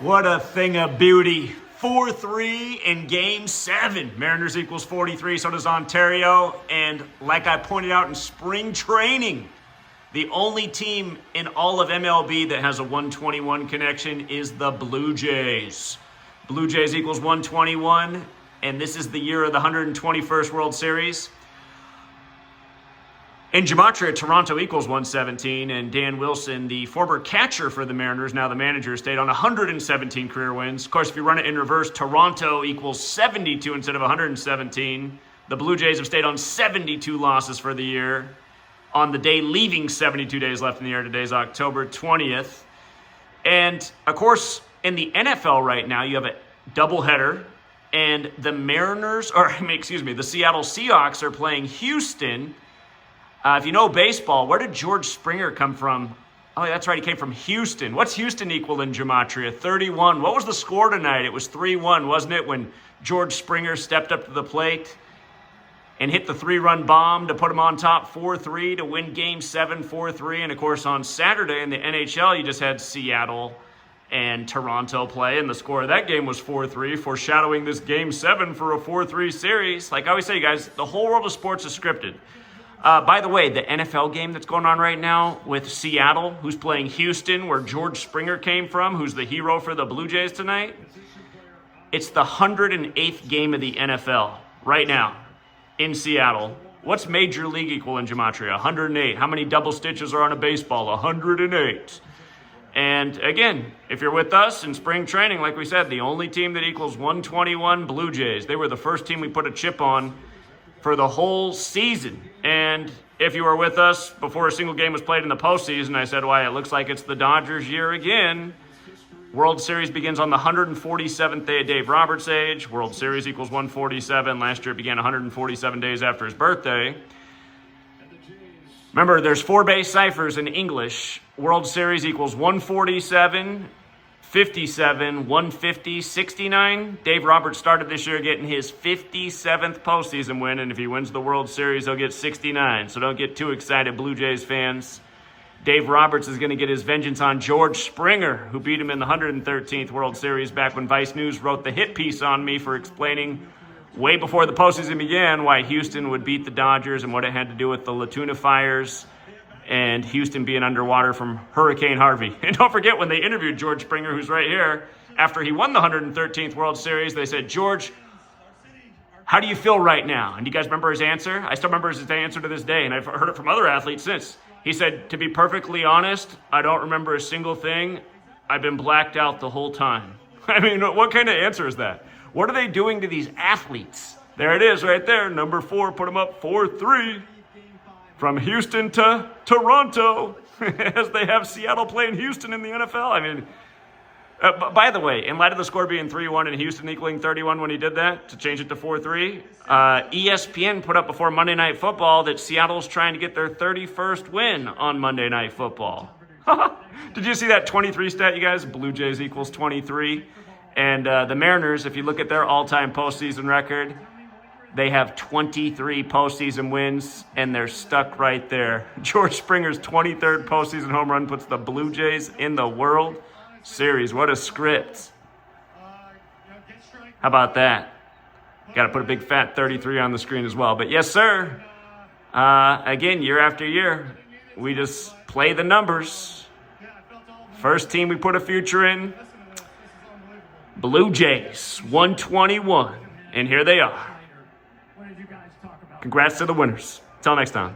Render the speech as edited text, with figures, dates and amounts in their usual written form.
What a thing of beauty. 4-3 in Game 7. Mariners equals 43, so does Ontario. And like I pointed out in spring training, the only team in all of MLB that has a 121 connection is the Blue Jays. Blue Jays equals 121, and this is the year of the 121st World Series. In Gematria, Toronto equals 117, and Dan Wilson, the former catcher for the Mariners, now the manager, stayed on 117 career wins. Of course, if you run it in reverse, Toronto equals 72 instead of 117. The Blue Jays have stayed on 72 losses for the year. On the day leaving 72 days left in the year, today's October 20th. And, of course, in the NFL right now, you have a doubleheader, and the the Seattle Seahawks are playing Houston. If you know baseball, where did George Springer come from? Oh, that's right, he came from Houston. What's Houston equal in Gematria? 31. What was the score tonight? It was 3-1, wasn't it, when George Springer stepped up to the plate and hit the 3-run bomb to put him on top 4-3 to win Game 7 4-3. And, of course, on Saturday in the NHL, you just had Seattle and Toronto play, and the score of that game was 4-3, foreshadowing this Game 7 for a 4-3 series. Like I always say, you guys, the whole world of sports is scripted. By the way, the NFL game that's going on right now with Seattle, who's playing Houston, where George Springer came from, who's the hero for the Blue Jays tonight, it's the 108th game of the NFL right now in Seattle. What's Major League equal in Gematria? 108. How many double stitches are on a baseball? 108. And again, if you're with us in spring training, like we said, the only team that equals 121, Blue Jays. They were the first team we put a chip on for the whole season. And if you were with us before a single game was played in the postseason, I said, why, it looks like it's the Dodgers' year again. World Series begins on the 147th day of Dave Roberts' age. World Series equals 147. Last year it began 147 days after his birthday. Remember, there's 4 base ciphers in English. World Series equals 147, 57, 150, 69. Dave Roberts started this year getting his 57th postseason win, and if he wins the World Series, he'll get 69. So don't get too excited, Blue Jays fans. Dave Roberts is going to get his vengeance on George Springer, who beat him in the 113th World Series back when Vice News wrote the hit piece on me for explaining way before the postseason began why Houston would beat the Dodgers and what it had to do with the La Tuna fires and Houston being underwater from Hurricane Harvey. And don't forget, when they interviewed George Springer, who's right here, after he won the 113th World Series, they said, George, how do you feel right now? And do you guys remember his answer? I still remember his answer to this day, and I've heard it from other athletes since. He said, to be perfectly honest, I don't remember a single thing. I've been blacked out the whole time. I mean, what kind of answer is that? What are they doing to these athletes? There it is right there, number 4, put them up 4-3. From Houston to Toronto, as they have Seattle playing Houston in the NFL. I mean, by the way, in light of the score being 3-1 and Houston equaling 31 when he did that, to change it to 4-3, ESPN put up before Monday Night Football that Seattle's trying to get their 31st win on Monday Night Football. Did you see that 23 stat, you guys? Blue Jays equals 23. And the Mariners, if you look at their all-time postseason record, they have 23 postseason wins, and they're stuck right there. George Springer's 23rd postseason home run puts the Blue Jays in the World Series. What a script. How about that? Got to put a big fat 33 on the screen as well. But yes, sir. Again, year after year, we just play the numbers. First team we put a future in, Blue Jays, 121. And here they are. Congrats to the winners. Until next time.